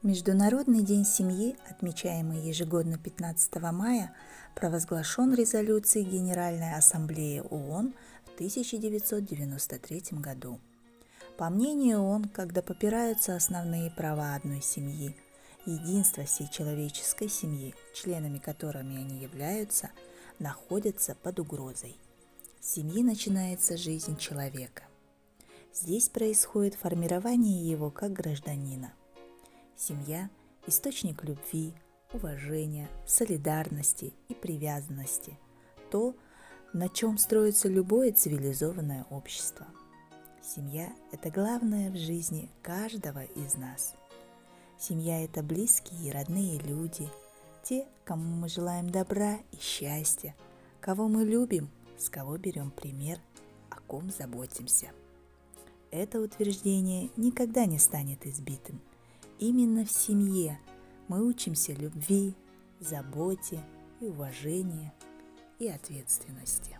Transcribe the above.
Международный день семьи, отмечаемый ежегодно 15 мая, провозглашен резолюцией Генеральной Ассамблеи ООН в 1993 году. По мнению ООН, когда попираются основные права одной семьи, единство всей человеческой семьи, членами которыми они являются, находятся под угрозой. С семьи начинается жизнь человека. Здесь происходит формирование его как гражданина. Семья – источник любви, уважения, солидарности и привязанности, то, на чем строится любое цивилизованное общество. Семья – это главное в жизни каждого из нас. Семья – это близкие и родные люди, те, кому мы желаем добра и счастья, кого мы любим, с кого берем пример, о ком заботимся. Это утверждение никогда не станет избитым. Именно в семье мы учимся любви, заботе и уважению и ответственности.